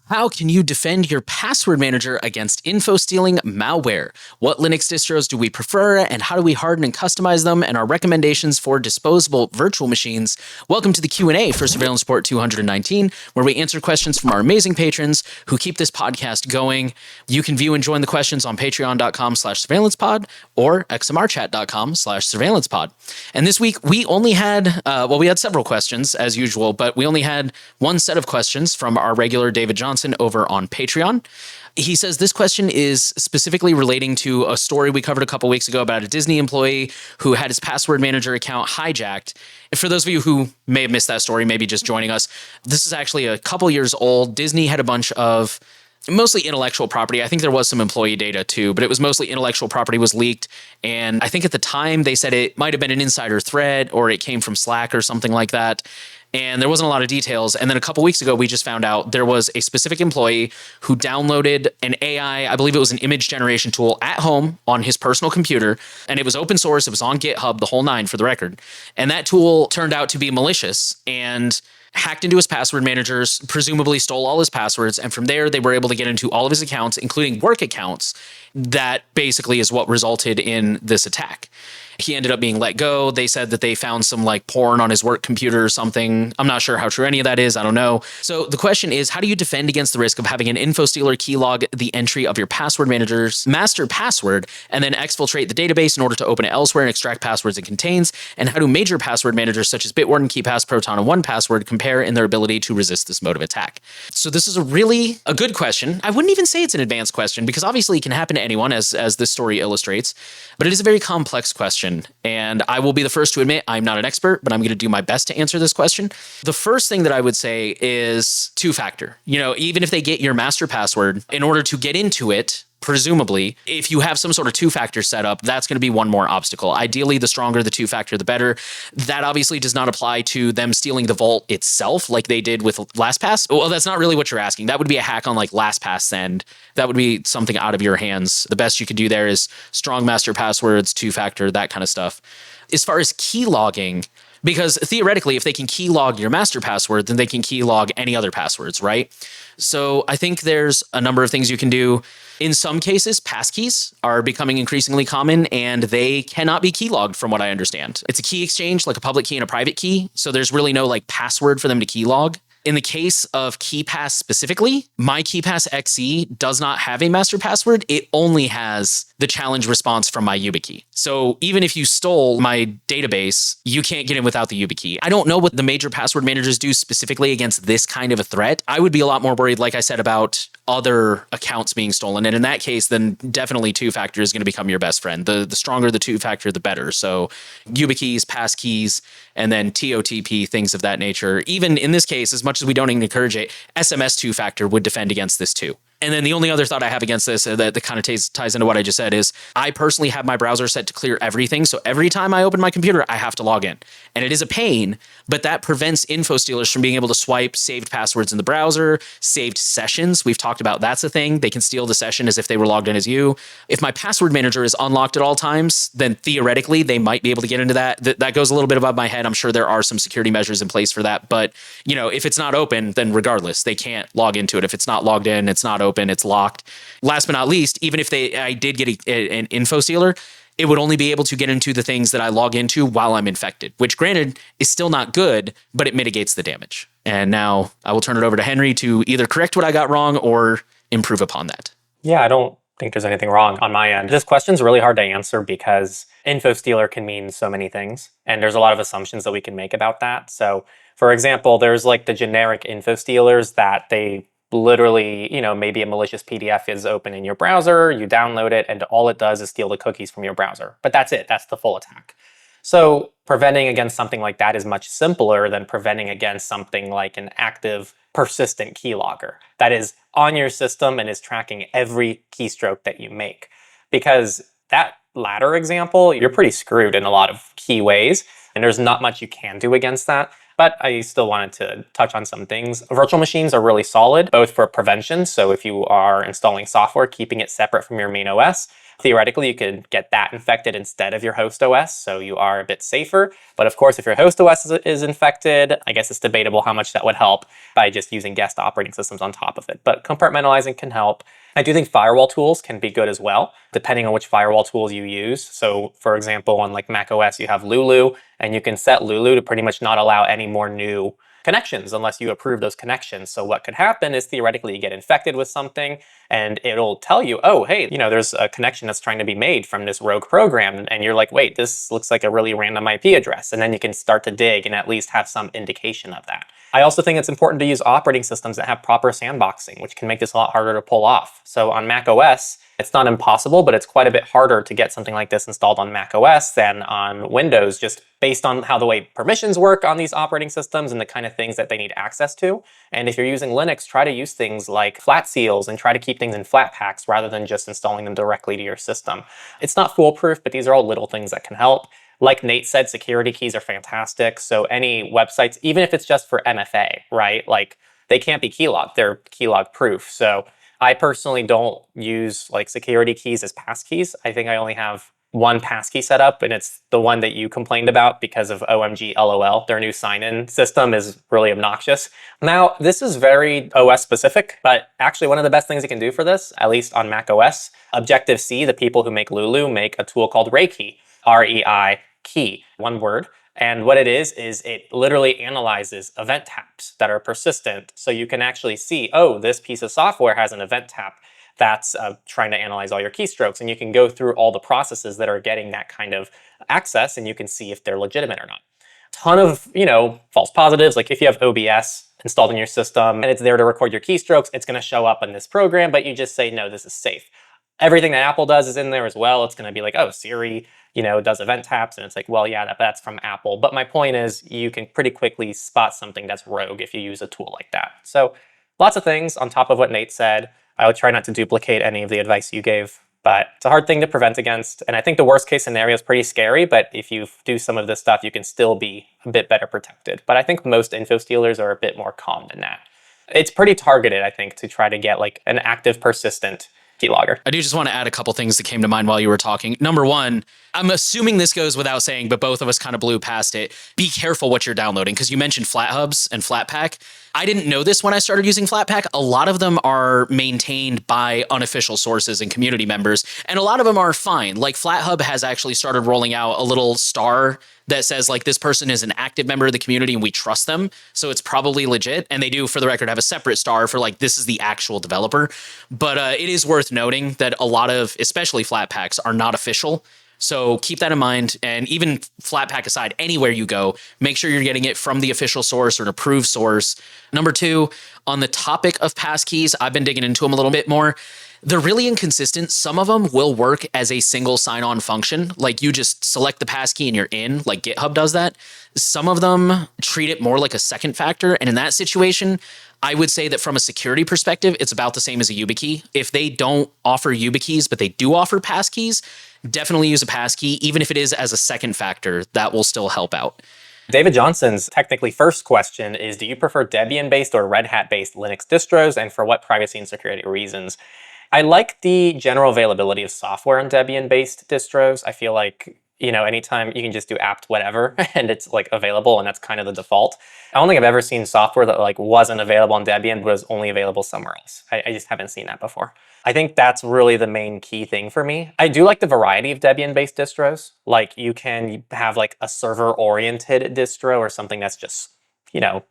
How can you defend your password manager against info-stealing malware? What Linux distros do we prefer, and how do we harden and customize them, and our recommendations for disposable virtual machines? Welcome to the Q&A for Surveillance Report 219, where we answer questions from our amazing patrons who keep this podcast going. You can view and join the questions on patreon.com/surveillancepod or xmrchat.com/surveillancepod. And this week, we only had, we had several questions, as usual, but we only had one set of questions from our regular David Johnson over on Patreon. He says this question is specifically relating to a story we covered a couple weeks ago about a Disney employee who had his password manager account hijacked. And for those of you who may have missed that story, maybe just joining us, this is actually a couple years old. Disney had a bunch of mostly intellectual property. I think there was some employee data too, but it was mostly intellectual property was leaked. And I think at the time they said it might have been an insider threat or it came from Slack or something like that. And there wasn't a lot of details. And then a couple weeks ago, we just found out there was a specific employee who downloaded an AI, I believe it was an image generation tool at home on his personal computer. And it was open source. It was on GitHub, the whole nine for the record. And that tool turned out to be malicious and hacked into his password managers, presumably stole all his passwords. And from there, they were able to get into all of his accounts, including work accounts. That basically is what resulted in this attack. He ended up being let go. They said that they found some like porn on his work computer or something. I'm not sure how true any of that is. I don't know. So the question is, how do you defend against the risk of having an Infostealer keylog the entry of your password manager's master password and then exfiltrate the database in order to open it elsewhere and extract passwords it contains? And how do major password managers such as Bitwarden, KeePass, Proton, and 1Password compare in their ability to resist this mode of attack? So this is a good question. I wouldn't even say it's an advanced question because obviously it can happen to anyone as this story illustrates, but it is a very complex question. And I will be the first to admit I'm not an expert, but I'm going to do my best to answer this question. The first thing that I would say is two-factor. You know, even if they get your master password, in order to get into it, presumably, if you have some sort of two-factor setup, that's going to be one more obstacle. Ideally, the stronger the two-factor, the better. That obviously does not apply to them stealing the vault itself like they did with LastPass. Well, that's not really what you're asking. That would be a hack on like LastPass end. That would be something out of your hands. The best you could do there is strong master passwords, two-factor, that kind of stuff. As far as keylogging, because theoretically, if they can keylog your master password, then they can keylog any other passwords, right? So I think there's a number of things you can do. In some cases, passkeys are becoming increasingly common and they cannot be keylogged from what I understand. It's a key exchange, like a public key and a private key. So there's really no like password for them to keylog. In the case of KeePass specifically, my KeePass XE does not have a master password. It only has the challenge response from my YubiKey. So even if you stole my database, you can't get in without the YubiKey. I don't know what the major password managers do specifically against this kind of a threat. I would be a lot more worried, like I said, about other accounts being stolen. And in that case, then definitely two-factor is going to become your best friend. The stronger the two-factor, the better. So YubiKeys, passkeys, and then TOTP, things of that nature. Even in this case, as much as we don't even encourage it, SMS two-factor would defend against this too. And then the only other thought I have against this that kind of ties into what I just said is I personally have my browser set to clear everything. So every time I open my computer, I have to log in. And it is a pain, but that prevents Infostealers from being able to swipe saved passwords in the browser, saved sessions. We've talked about that's a thing. They can steal the session as if they were logged in as you. If my password manager is unlocked at all times, then theoretically they might be able to get into that. That goes a little bit above my head. I'm sure there are some security measures in place for that. But, you know, if it's not open, then regardless, they can't log into it. If it's not logged in, it's not open, it's locked. Last but not least, even if I did get an Infostealer, it would only be able to get into the things that I log into while I'm infected, which granted is still not good, but it mitigates the damage. And now I will turn it over to Henry to either correct what I got wrong or improve upon that. Yeah, I don't think there's anything wrong on my end. This question's really hard to answer because Infostealer can mean so many things, and there's a lot of assumptions that we can make about that. So, for example, there's like the generic Infostealers that they literally, you know, maybe a malicious PDF is open in your browser, you download it, and all it does is steal the cookies from your browser. But that's it. That's the full attack. So preventing against something like that is much simpler than preventing against something like an active, persistent keylogger that is on your system and is tracking every keystroke that you make. Because that latter example, you're pretty screwed in a lot of key ways, and there's not much you can do against that. But I still wanted to touch on some things. Virtual machines are really solid, both for prevention. So if you are installing software, keeping it separate from your main OS, theoretically, you could get that infected instead of your host OS, so you are a bit safer. But of course, if your host OS is infected, I guess it's debatable how much that would help by just using guest operating systems on top of it. But compartmentalizing can help. I do think firewall tools can be good as well, depending on which firewall tools you use. So for example, on like Mac OS, you have Lulu, and you can set Lulu to pretty much not allow any more new connections unless you approve those connections. So what could happen is theoretically you get infected with something and it'll tell you, oh, hey, there's a connection that's trying to be made from this rogue program. And you're like, wait, this looks like a really random IP address. And then you can start to dig and at least have some indication of that. I also think it's important to use operating systems that have proper sandboxing, which can make this a lot harder to pull off. So on Mac OS, it's not impossible, but it's quite a bit harder to get something like this installed on Mac OS than on Windows, just based on how the way permissions work on these operating systems and the kind of things that they need access to. And if you're using Linux, try to use things like flat seals and try to keep things in flat packs rather than just installing them directly to your system. It's not foolproof, but these are all little things that can help. Like Nate said, security keys are fantastic. So any websites, even if it's just for MFA, right? Like they can't be keylogged, they're keylog proof. So I personally don't use like security keys as passkeys. I think I only have one passkey set up, and it's the one that you complained about because of OMG LOL. Their new sign-in system is really obnoxious. Now, this is very OS specific, but actually one of the best things you can do for this, at least on Mac OS, Objective-C, the people who make Lulu, make a tool called ReiKey, R-E-I key, one word. And what it is it literally analyzes event taps that are persistent. So you can actually see, oh, this piece of software has an event tap that's trying to analyze all your keystrokes. And you can go through all the processes that are getting that kind of access, and you can see if they're legitimate or not. Ton of, false positives. Like if you have OBS installed in your system and it's there to record your keystrokes, it's going to show up in this program, but you just say, no, this is safe. Everything that Apple does is in there as well. It's going to be like, oh, Siri, does event taps. And it's like, well, yeah, that's from Apple. But my point is you can pretty quickly spot something that's rogue if you use a tool like that. So lots of things on top of what Nate said. I would try not to duplicate any of the advice you gave, but it's a hard thing to prevent against. And I think the worst case scenario is pretty scary, but if you do some of this stuff, you can still be a bit better protected. But I think most Infostealers are a bit more calm than that. It's pretty targeted, I think, to try to get like an active, persistent keylogger. I do just want to add a couple things that came to mind while you were talking. Number one, I'm assuming this goes without saying, but both of us kind of blew past it. Be careful what you're downloading, because you mentioned FlatHubs and Flatpak. I didn't know this when I started using Flatpak. A lot of them are maintained by unofficial sources and community members, and a lot of them are fine. Like FlatHub has actually started rolling out a little star that says like this person is an active member of the community and we trust them, so it's probably legit. And they do, for the record, have a separate star for like this is the actual developer. But it is worth noting that a lot of, especially Flatpaks, are not official. So keep that in mind. And even Flatpak aside, anywhere you go, make sure you're getting it from the official source or an approved source. Number two, on the topic of passkeys, I've been digging into them a little bit more. They're really inconsistent. Some of them will work as a single sign-on function. Like you just select the passkey and you're in, like GitHub does that. Some of them treat it more like a second factor. And in that situation, I would say that from a security perspective, it's about the same as a YubiKey. If they don't offer YubiKeys, but they do offer passkeys, definitely use a passkey. Even if it is as a second factor, that will still help out. David Johnson's technically first question is, do you prefer Debian-based or Red Hat-based Linux distros, and for what privacy and security reasons? I like the general availability of software on Debian-based distros. I feel like, anytime you can just do apt whatever and it's like available, and that's kind of the default. I don't think I've ever seen software that like wasn't available on Debian but was only available somewhere else. I just haven't seen that before. I think that's really the main key thing for me. I do like the variety of Debian-based distros. Like you can have like a server-oriented distro or something that's just,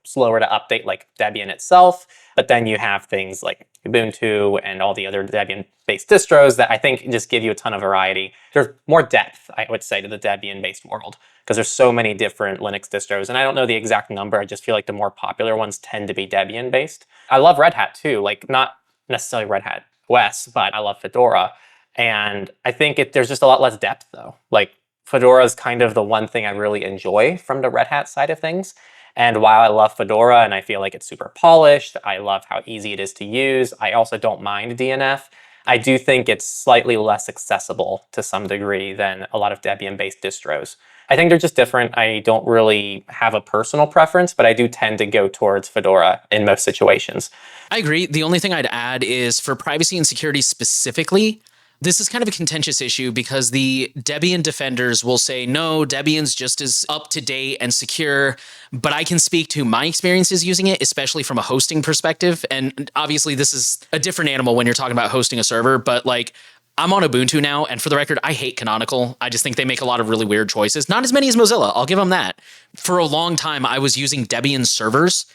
slower to update, like Debian itself. But then you have things like Ubuntu and all the other Debian-based distros that I think just give you a ton of variety. There's more depth, I would say, to the Debian-based world, because there's so many different Linux distros. And I don't know the exact number. I just feel like the more popular ones tend to be Debian-based. I love Red Hat too, like not necessarily Red Hat OS, but I love Fedora. And I think there's just a lot less depth though. Like Fedora is kind of the one thing I really enjoy from the Red Hat side of things. And while I love Fedora and I feel like it's super polished, I love how easy it is to use, I also don't mind DNF. I do think it's slightly less accessible to some degree than a lot of Debian-based distros. I think they're just different. I don't really have a personal preference, but I do tend to go towards Fedora in most situations. I agree. The only thing I'd add is for privacy and security specifically, this is kind of a contentious issue because the Debian defenders will say, no, Debian's just as up to date and secure. But I can speak to my experiences using it, especially from a hosting perspective. And obviously, this is a different animal when you're talking about hosting a server. But like, I'm on Ubuntu now. And for the record, I hate Canonical. I just think they make a lot of really weird choices. Not as many as Mozilla. I'll give them that. For a long time, I was using Debian servers.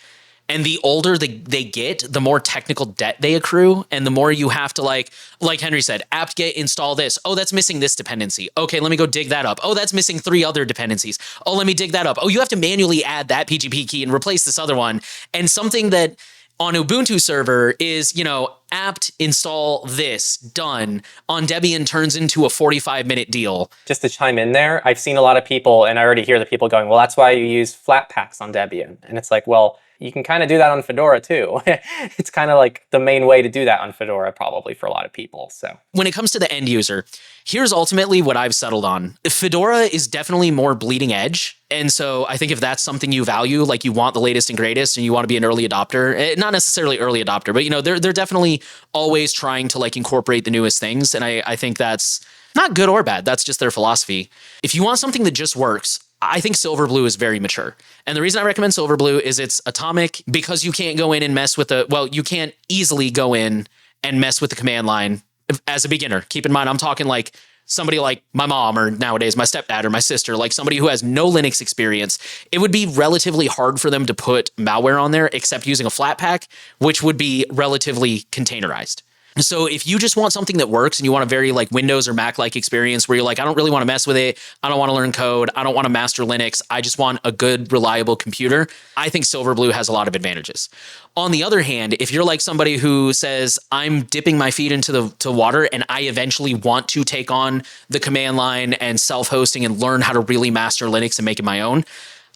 And the older they get, the more technical debt they accrue. And the more you have to like Henry said, apt-get install this. Oh, that's missing this dependency. Okay, let me go dig that up. Oh, that's missing 3 other dependencies. Oh, let me dig that up. Oh, you have to manually add that PGP key and replace this other one. And something that on Ubuntu server is, apt install this, done. On Debian turns into a 45-minute deal. Just to chime in there, I've seen a lot of people, and I already hear the people going, well, that's why you use Flatpaks on Debian. And it's like, well, you can kind of do that on Fedora too. It's kind of like the main way to do that on Fedora probably for a lot of people. So when it comes to the end user, here's ultimately what I've settled on. Fedora is definitely more bleeding edge. And so I think if that's something you value, like you want the latest and greatest and you want to be an early adopter, not necessarily early adopter, but they're definitely always trying to like incorporate the newest things. And I think that's not good or bad. That's just their philosophy. If you want something that just works, I think Silverblue is very mature. And the reason I recommend Silverblue is it's atomic because you can't go in and mess with you can't easily go in and mess with the command line as a beginner. Keep in mind, I'm talking like somebody like my mom or nowadays my stepdad or my sister, like somebody who has no Linux experience. It would be relatively hard for them to put malware on there except using a Flatpak, which would be relatively containerized. So if you just want something that works and you want a very like Windows or Mac-like experience where you're like, I don't really want to mess with it. I don't want to learn code. I don't want to master Linux. I just want a good, reliable computer. I think Silverblue has a lot of advantages. On the other hand, if you're like somebody who says, I'm dipping my feet into the water and I eventually want to take on the command line and self-hosting and learn how to really master Linux and make it my own,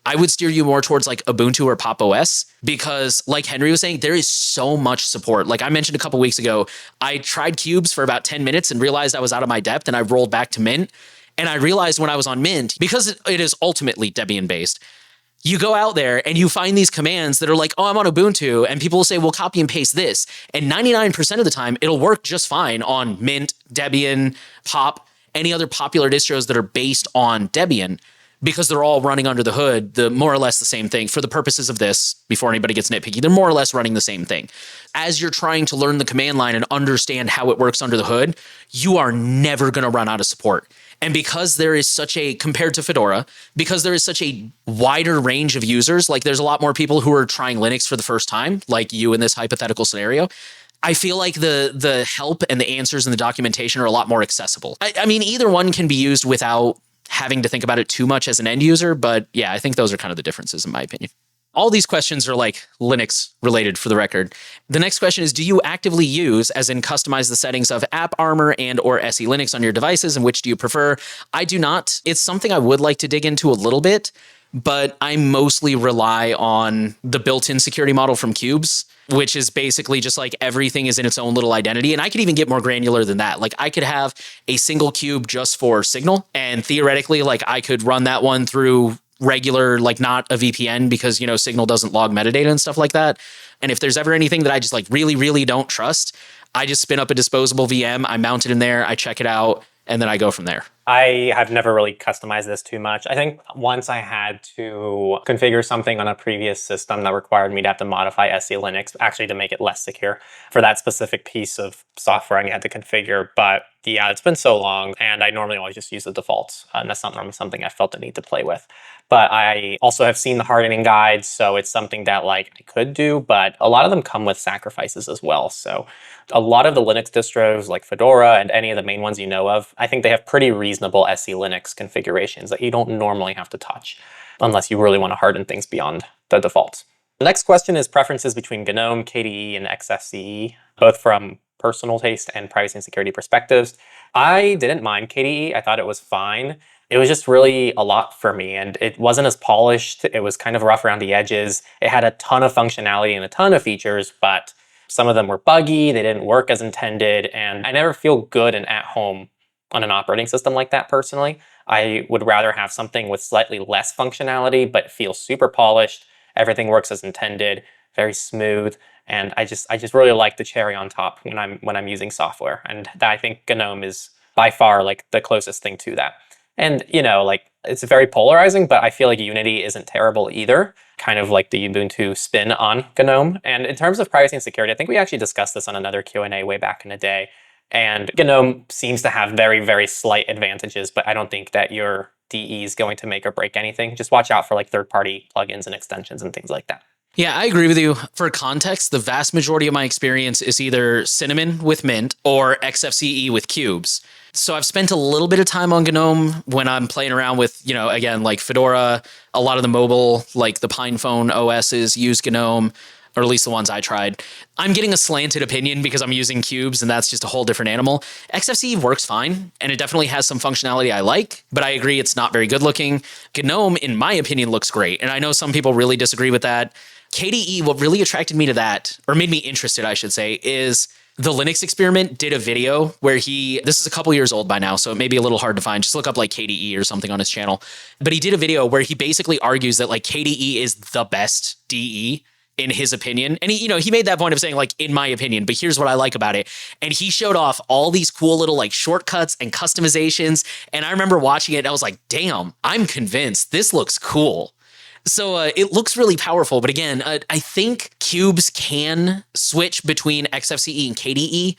I would steer you more towards like Ubuntu or Pop! OS because like Henry was saying, there is so much support. Like I mentioned a couple weeks ago, I tried Cubes for about 10 minutes and realized I was out of my depth and I rolled back to Mint. And I realized when I was on Mint, because it is ultimately Debian based, you go out there and you find these commands that are like, oh, I'm on Ubuntu. And people will say, well, copy and paste this. And 99% of the time, it'll work just fine on Mint, Debian, Pop, any other popular distros that are based on Debian. Because they're all running under the hood, the more or less the same thing. For the purposes of this, before anybody gets nitpicky, they're more or less running the same thing. As you're trying to learn the command line and understand how it works under the hood, you are never going to run out of support. And because there is such a, compared to Fedora, because there is such a wider range of users, like there's a lot more people who are trying Linux for the first time, like you in this hypothetical scenario, I feel like the help and the answers and the documentation are a lot more accessible. I mean, either one can be used without having to think about it too much as an end user. But yeah, I think those are kind of the differences in my opinion. All these questions are like Linux related for the record. The next question is, do you actively use, as in customize the settings of AppArmoer and or SELinux on your devices, and which do you prefer? I do not. It's something I would like to dig into a little bit, but I mostly rely on the built-in security model from Cubes, which is basically just like everything is in its own little identity. And I could even get more granular than that. Like I could have a single cube just for Signal. And theoretically, like I could run that one through regular, like not a VPN because, Signal doesn't log metadata and stuff like that. And if there's ever anything that I just like really, really don't trust, I just spin up a disposable VM, I mount it in there, I check it out, and then I go from there. I have never really customized this too much. I think once I had to configure something on a previous system that required me to have to modify SELinux actually to make it less secure for that specific piece of software I had to configure. But yeah, it's been so long and I normally always just use the defaults. And that's not normally something I felt the need to play with. But I also have seen the hardening guides, so it's something that like I could do, but a lot of them come with sacrifices as well. So a lot of the Linux distros like Fedora and any of the main ones you know of, I think they have pretty reasonable SELinux configurations that you don't normally have to touch unless you really want to harden things beyond the defaults. The next question is preferences between Gnome, KDE, and XFCE, both from personal taste and privacy and security perspectives. I didn't mind KDE. I thought it was fine. It was just really a lot for me, and it wasn't as polished. It was kind of rough around the edges. It had a ton of functionality and a ton of features, but some of them were buggy, they didn't work as intended, and I never feel good and at home on an operating system like that personally. I would rather have something with slightly less functionality, but feels super polished. Everything works as intended, very smooth. And I just really like the cherry on top when I'm using software. And I think GNOME is by far like the closest thing to that. And like it's very polarizing, but I feel like Unity isn't terrible either. Kind of like the Ubuntu spin on GNOME. And in terms of privacy and security, I think we actually discussed this on another Q&A way back in the day. And GNOME seems to have very, very slight advantages, but I don't think that your DE is going to make or break anything. Just watch out for like third-party plugins and extensions and things like that. Yeah, I agree with you. For context, the vast majority of my experience is either Cinnamon with Mint or XFCE with Cubes. So I've spent a little bit of time on GNOME when I'm playing around with, again, like Fedora. A lot of the mobile, like the PinePhone OSs use GNOME, or at least the ones I tried. I'm getting a slanted opinion because I'm using Cubes, and that's just a whole different animal. XFCE works fine, and it definitely has some functionality I like, but I agree it's not very good looking. GNOME, in my opinion, looks great, and I know some people really disagree with that. KDE, what really attracted me to that, or made me interested, I should say, is the Linux Experiment did a video where this is a couple years old by now, so it may be a little hard to find. Just look up like KDE or something on his channel. But he did a video where he basically argues that like KDE is the best DE in his opinion. And he made that point of saying like, in my opinion, but here's what I like about it. And he showed off all these cool little like shortcuts and customizations. And I remember watching it and I was like, damn, I'm convinced this looks cool. So it looks really powerful. But again, I think Cubes can switch between XFCE and KDE,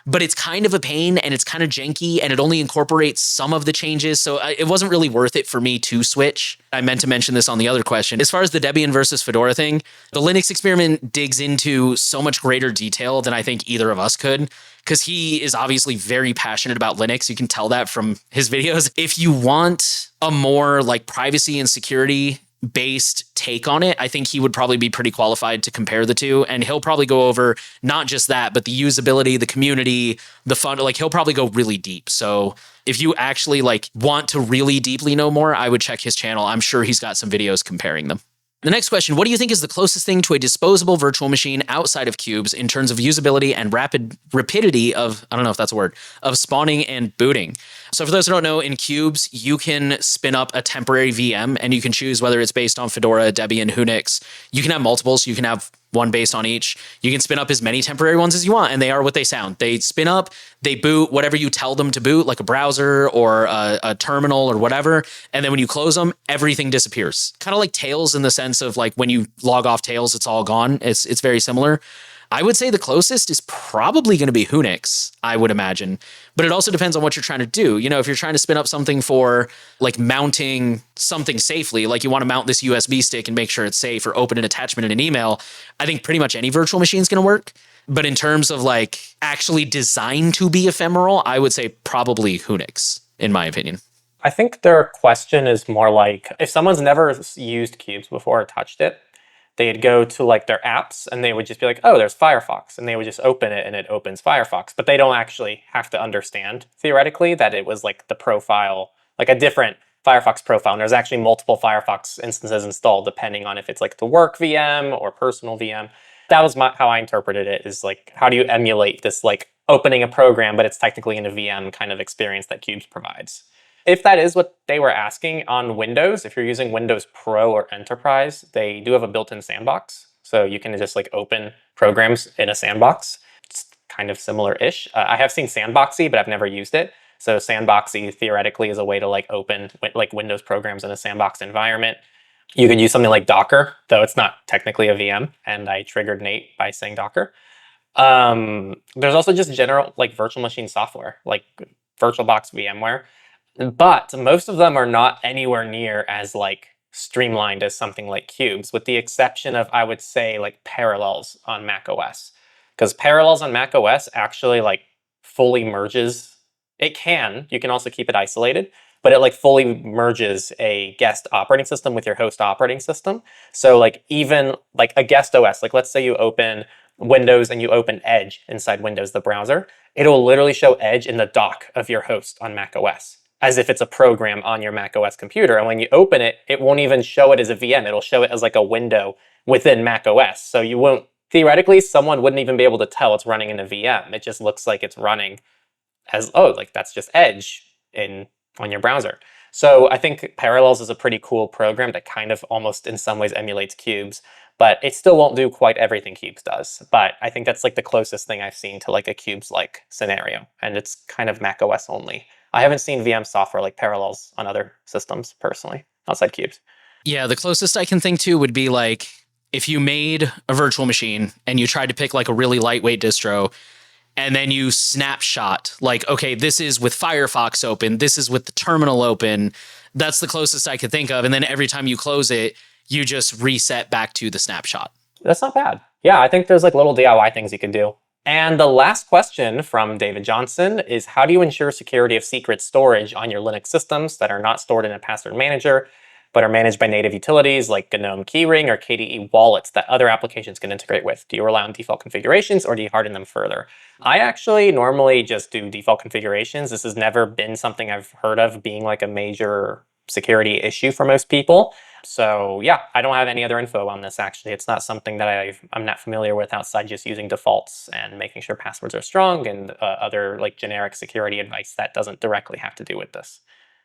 but it's kind of a pain and it's kind of janky and it only incorporates some of the changes. So it wasn't really worth it for me to switch. I meant to mention this on the other question. As far as the Debian versus Fedora thing, the Linux Experiment digs into so much greater detail than I think either of us could, because he is obviously very passionate about Linux. You can tell that from his videos. If you want a more like privacy and security based take on it, I think he would probably be pretty qualified to compare the two. And he'll probably go over not just that, but the usability, the community, the fun, like he'll probably go really deep. So if you actually like want to really deeply know more, I would check his channel. I'm sure he's got some videos comparing them. The next question, what do you think is the closest thing to a disposable virtual machine outside of Cubes in terms of usability and rapidity of, I don't know if that's a word, of spawning and booting? So for those who don't know, in Cubes, you can spin up a temporary VM and you can choose whether it's based on Fedora, Debian, Unix. You can have multiples. You can have one based on each. You can spin up as many temporary ones as you want, and they are what they sound. They spin up, they boot whatever you tell them to boot, like a browser or a terminal or whatever. And then when you close them, everything disappears. Kind of like Tails in the sense of like when you log off Tails, it's all gone. It's very similar. I would say the closest is probably going to be Unix, I would imagine. But it also depends on what you're trying to do. If you're trying to spin up something for like mounting something safely, like you want to mount this USB stick and make sure it's safe or open an attachment in an email, I think pretty much any virtual machine is going to work. But in terms of like actually designed to be ephemeral, I would say probably Unix, in my opinion. I think their question is more like, if someone's never used Cubes before or touched it, they'd go to like their apps and they would just be like, oh, there's Firefox. And they would just open it and it opens Firefox. But they don't actually have to understand theoretically that it was like the profile, like a different Firefox profile. And there's actually multiple Firefox instances installed depending on if it's like the work VM or personal VM. That was how I interpreted it, is like, how do you emulate this like opening a program, but it's technically in a VM kind of experience that Cubes provides. If that is what they were asking on Windows, if you're using Windows Pro or Enterprise, they do have a built-in sandbox. So you can just like open programs in a sandbox. It's kind of similar-ish. I have seen Sandboxy, but I've never used it. So Sandboxy theoretically is a way to like open like Windows programs in a sandbox environment. You could use something like Docker, though it's not technically a VM. And I triggered Nate by saying Docker. There's also just general like virtual machine software, like VirtualBox VMware. But most of them are not anywhere near as like streamlined as something like Cubes, with the exception of, I would say, like Parallels on macOS. Because Parallels on macOS actually like fully merges. You can also keep it isolated, but it like fully merges a guest operating system with your host operating system. So like even like a guest OS, like let's say you open Windows and you open Edge inside Windows, the browser, it'll literally show Edge in the dock of your host on macOS, as if it's a program on your macOS computer. And when you open it, it won't even show it as a VM. It'll show it as like a window within macOS. So you won't, theoretically, someone wouldn't even be able to tell it's running in a VM. It just looks like it's running as, oh, like that's just Edge on your browser. So I think Parallels is a pretty cool program that kind of almost in some ways emulates Cubes, but it still won't do quite everything Cubes does. But I think that's like the closest thing I've seen to like a Cubes-like scenario, and it's kind of Mac OS only. I haven't seen VM software like Parallels on other systems personally, outside Cubes. Yeah, the closest I can think to would be like if you made a virtual machine and you tried to pick like a really lightweight distro, and then you snapshot like, okay, this is with Firefox open, this is with the terminal open. That's the closest I could think of. And then every time you close it, you just reset back to the snapshot. That's not bad. Yeah, I think there's like little DIY things you can do. And the last question from David Johnson is, how do you ensure security of secret storage on your Linux systems that are not stored in a password manager, but are managed by native utilities like Gnome Keyring or KDE wallets that other applications can integrate with? Do you rely on default configurations or do you harden them further? I actually normally just do default configurations. This has never been something I've heard of being like a major security issue for most people. So yeah, I don't have any other info on this actually. It's not something that I'm not familiar with outside just using defaults and making sure passwords are strong and other like generic security advice that doesn't directly have to do with this.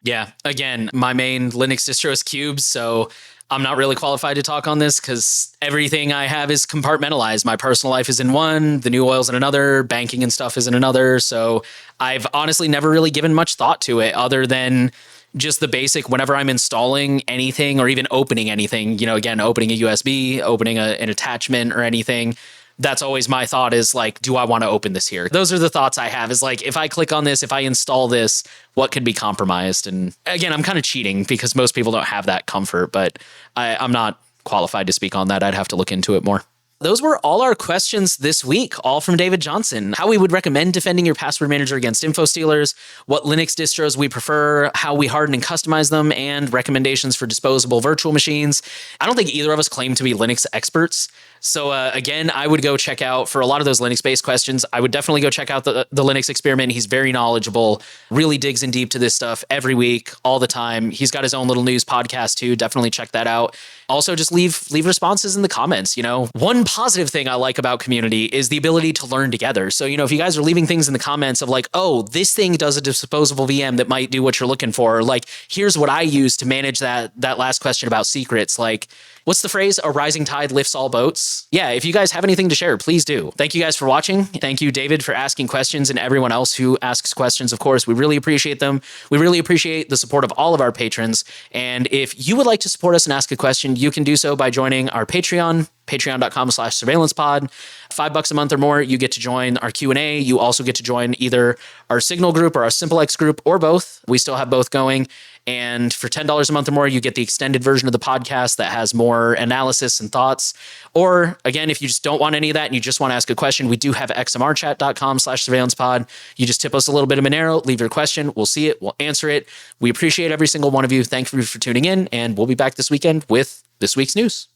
Yeah, again, my main Linux distro is Cubes, so I'm not really qualified to talk on this because everything I have is compartmentalized. My personal life is in one, the new oil's in another, banking and stuff is in another. So I've honestly never really given much thought to it other than just the basic whenever I'm installing anything or even opening anything, again, opening a USB, opening an attachment or anything. That's always my thought is like, do I want to open this here? Those are the thoughts I have is like, if I click on this, if I install this, what could be compromised? And again, I'm kind of cheating because most people don't have that comfort, but I'm not qualified to speak on that. I'd have to look into it more. Those were all our questions this week, all from David Johnson. How we would recommend defending your password manager against Infostealers, what Linux distros we prefer, how we harden and customize them, and recommendations for disposable virtual machines. I don't think either of us claim to be Linux experts. So again, I would go check out, for a lot of those Linux-based questions, I would definitely go check out the Linux Experiment. He's very knowledgeable, really digs in deep to this stuff every week, all the time. He's got his own little news podcast too. Definitely check that out. Also, just leave responses in the comments. One positive thing I like about community is the ability to learn together. So, if you guys are leaving things in the comments of like, oh, this thing does a disposable VM that might do what you're looking for, or like, here's what I use to manage that last question about secrets. Like, what's the phrase? A rising tide lifts all boats. Yeah, if you guys have anything to share, please do. Thank you guys for watching. Thank you, David, for asking questions, and everyone else who asks questions. Of course, we really appreciate them. We really appreciate the support of all of our patrons. And if you would like to support us and ask a question, you can do so by joining our Patreon, patreon.com/surveillancepod. $5 a month or more, you get to join our Q&A. You also get to join either our Signal group or our SimpleX group, or both. We still have both going. And for $10 a month or more, you get the extended version of the podcast that has more analysis and thoughts. Or again, if you just don't want any of that and you just want to ask a question, we do have xmrchat.com/surveillancepod. You just tip us a little bit of Monero, leave your question. We'll see it. We'll answer it. We appreciate every single one of you. Thank you for tuning in, and we'll be back this weekend with this week's news.